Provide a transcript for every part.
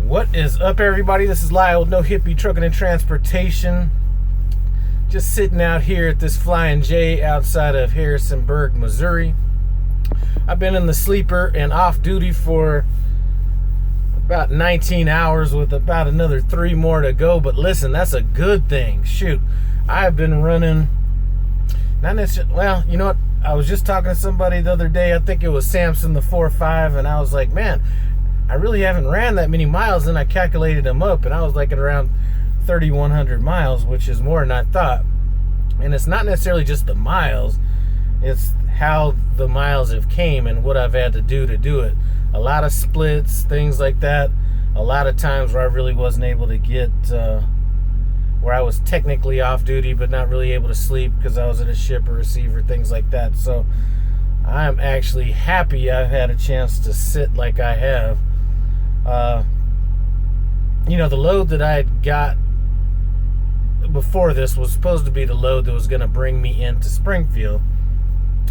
What is up, everybody? This is Lyle with No Hippie Trucking and Transportation. Just sitting out here at this Flying J outside of Harrisonburg, Missouri. I've been in the sleeper and off duty for about 19 hours with about another 3 more to go. But listen, that's a good thing. Shoot, I've been running, not necessarily, well, you know what? I was just talking to somebody the other day. I think it was Samson the 4.5, and I was like, man, I really haven't ran that many miles. And I calculated them up, and I was like at around 3,100 miles, which is more than I thought. And it's not necessarily just the miles, it's how the miles have came and what I've had to do it. A lot of splits, things like that. A lot of times where I really wasn't able to get, where I was technically off duty but not really able to sleep because I was at a ship or receiver, things like that. So I'm actually happy I've had a chance to sit like I have. You know, the load that I had got before this was supposed to be the load that was going to bring me into Springfield.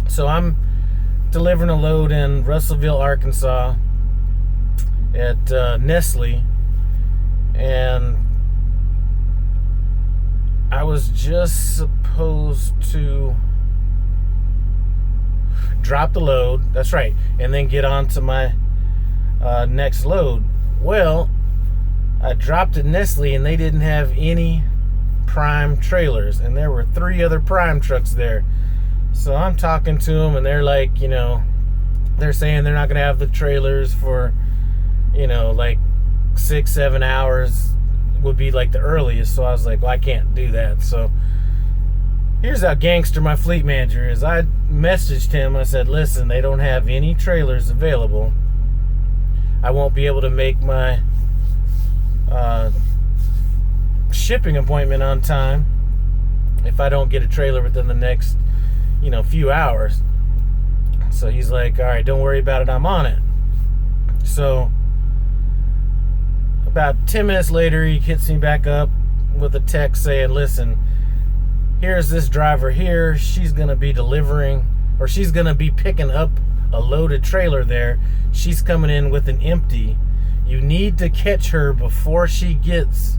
So I'm delivering a load in Russellville, Arkansas at Nestle, and I was just supposed to drop the load, that's right, and then get on to my next load. Well, I dropped at Nestle and they didn't have any prime trailers, and there were 3 other prime trucks there. So I'm talking to them, and they're like, you know, they're saying they're not going to have the trailers for, you know, like 6-7 hours would be like the earliest. So I was like, well, I can't do that. So here's how gangster my fleet manager is. I messaged him. I said, listen, they don't have any trailers available. I won't be able to make my shipping appointment on time if I don't get a trailer within the next, you know, few hours. So he's like, all right, don't worry about it, I'm on it. So about 10 minutes later, he hits me back up with a text saying, listen, here's this driver here. She's going to be delivering, or she's going to be picking up a loaded trailer there. She's coming in with an empty. You need to catch her before she gets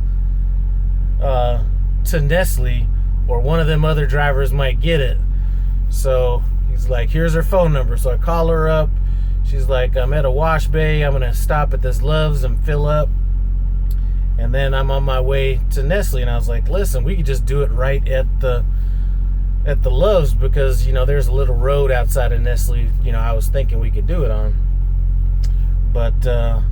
to Nestle, or one of them other drivers might get it. So he's like, here's her phone number. So I call her up. She's like, I'm at a wash bay. I'm going to stop at this Love's and fill up, and then I'm on my way to Nestle. And I was like, listen, we could just do it right at the Love's, because, you know, there's a little road outside of Nestle, you know, I was thinking we could do it on. But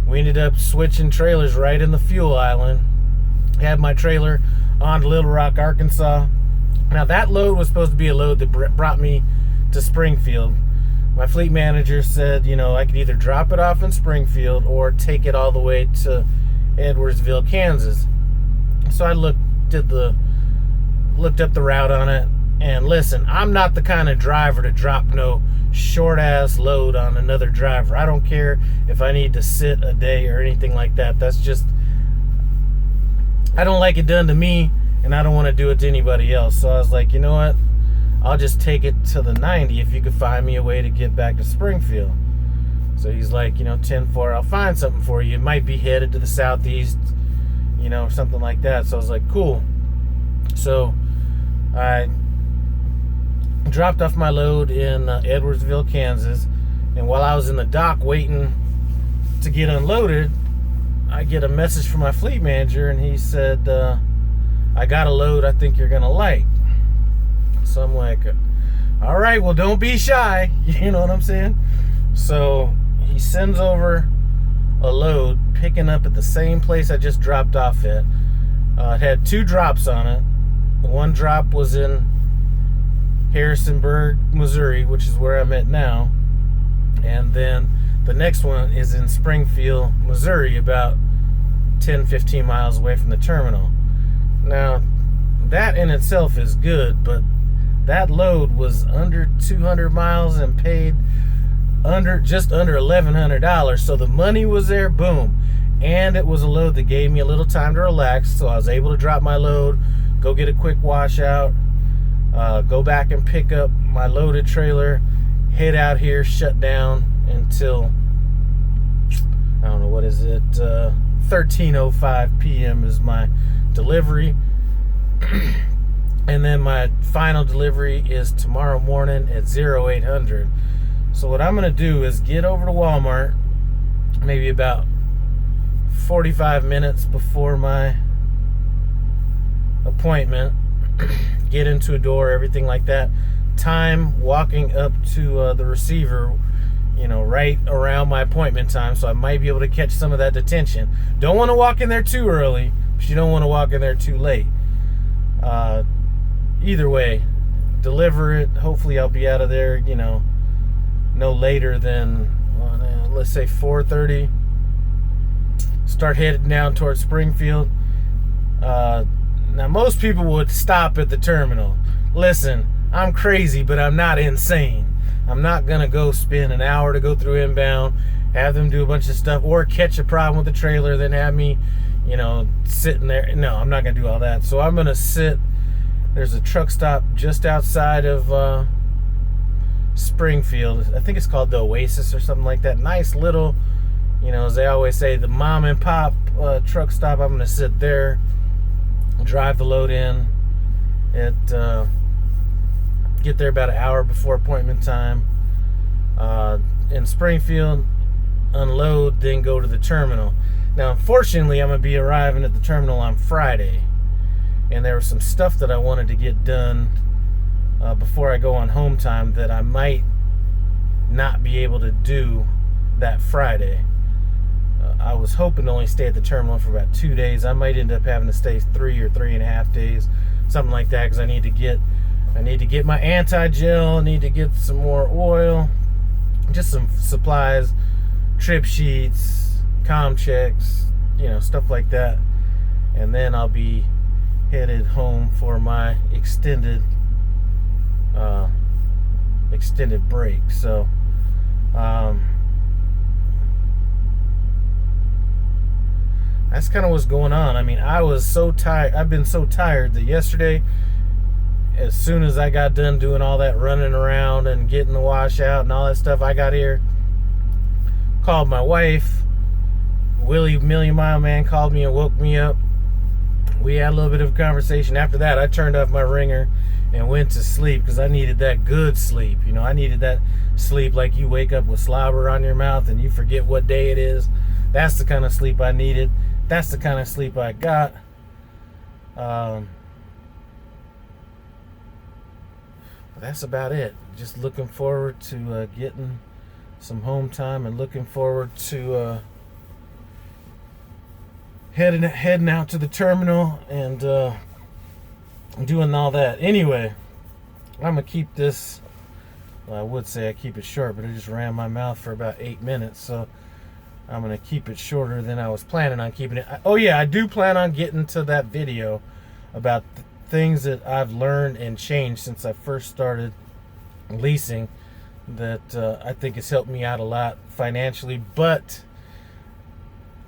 we ended up switching trailers right in the fuel island. Had my trailer on to Little Rock, Arkansas. Now that load was supposed to be a load that brought me to Springfield. My fleet manager said, you know, I could either drop it off in Springfield or take it all the way to Edwardsville, Kansas. So I looked up the route on it, and listen, I'm not the kind of driver to drop no short ass load on another driver. I don't care if I need to sit a day or anything like that. That's just, I don't like it done to me, and I don't want to do it to anybody else. So I was like, you know what, I'll just take it to the 90 if you could find me a way to get back to Springfield. So he's like, you know, 10-4, I'll find something for you. It might be headed to the southeast, you know, something like that. So I was like, cool. So I dropped off my load in Edwardsville, Kansas, and while I was in the dock waiting to get unloaded, I get a message from my fleet manager, and he said, I got a load I think you're gonna like. So I'm like, all right, well, don't be shy, you know what I'm saying? So he sends over a load picking up at the same place I just dropped off at. It had 2 drops on it. One drop was in Harrisonburg, Missouri, which is where I'm at now, and then the next one is in Springfield, Missouri, about 10-15 miles away from the terminal. Now that in itself is good, but that load was under 200 miles and paid just under $1,100. So the money was there, boom. And it was a load that gave me a little time to relax, so I was able to drop my load, go get a quick washout, go back and pick up my loaded trailer, head out here, shut down until, I don't know, what is it, 13:05 p.m. is my delivery. And then my final delivery is tomorrow morning at 0800. So what I'm going to do is get over to Walmart maybe about 45 minutes before my appointment, get into a door, everything like that. Time walking up to the receiver, right around my appointment time, so I might be able to catch some of that detention. Don't want to walk in there too early, but you don't want to walk in there too late. Either way, deliver it. Hopefully I'll be out of there, no later than, let's say 4:30. Start heading down towards Springfield. Now, most people would stop at the terminal. Listen, I'm crazy, but I'm not insane. I'm not going to go spend an hour to go through inbound, have them do a bunch of stuff, or catch a problem with the trailer, then have me, sitting there. No, I'm not going to do all that. So I'm going to sit. There's a truck stop just outside of Springfield. I think it's called the Oasis or something like that. Nice little, as they always say, the mom and pop truck stop. I'm going to sit there, drive the load in, get there about an hour before appointment time. In Springfield, unload, then go to the terminal. Now, unfortunately, I'm going to be arriving at the terminal on Friday, and there was some stuff that I wanted to get done before I go on home time that I might not be able to do that Friday. I was hoping to only stay at the terminal for about 2 days. I might end up having to stay 3 or 3.5 days, something like that, because I need to get my anti-gel, I need to get some more oil, just some supplies, trip sheets, comm checks, stuff like that. And then I'll be headed home for my extended break. So that's kind of what's going on. I mean, I was so tired. I've been so tired that yesterday, as soon as I got done doing all that running around and getting the wash out and all that stuff, I got here, called my wife. Willie Million Mile Man called me and woke me up. We had a little bit of a conversation. After that, I turned off my ringer and went to sleep because I needed that good sleep. I needed that sleep like you wake up with slobber on your mouth and you forget what day it is. That's the kind of sleep I needed. That's the kind of sleep I got. That's about it. Just looking forward to getting some home time and looking forward to heading out to the terminal and doing all that. Anyway, I'm gonna keep this. Well, I would say I keep it short, but I just ran my mouth for about 8 minutes, so I'm gonna keep it shorter than I was planning on keeping it. Oh yeah, I do plan on getting to that video about things that I've learned and changed since I first started leasing that I think has helped me out a lot financially. But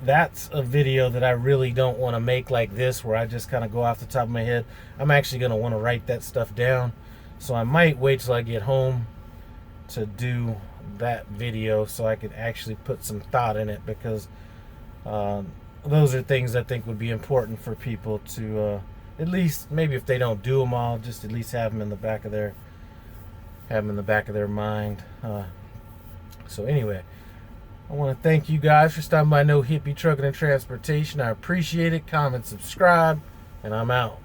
that's a video that I really don't want to make like this, where I just kind of go off the top of my head. I'm actually going to want to write that stuff down, so I might wait till I get home to do that video so I could actually put some thought in it, because those are things I think would be important for people to at least, maybe if they don't do them all, just at least have them in the back of their mind. So anyway, I want to thank you guys for stopping by No Hippie Trucking and Transportation. I appreciate it. Comment, subscribe, and I'm out.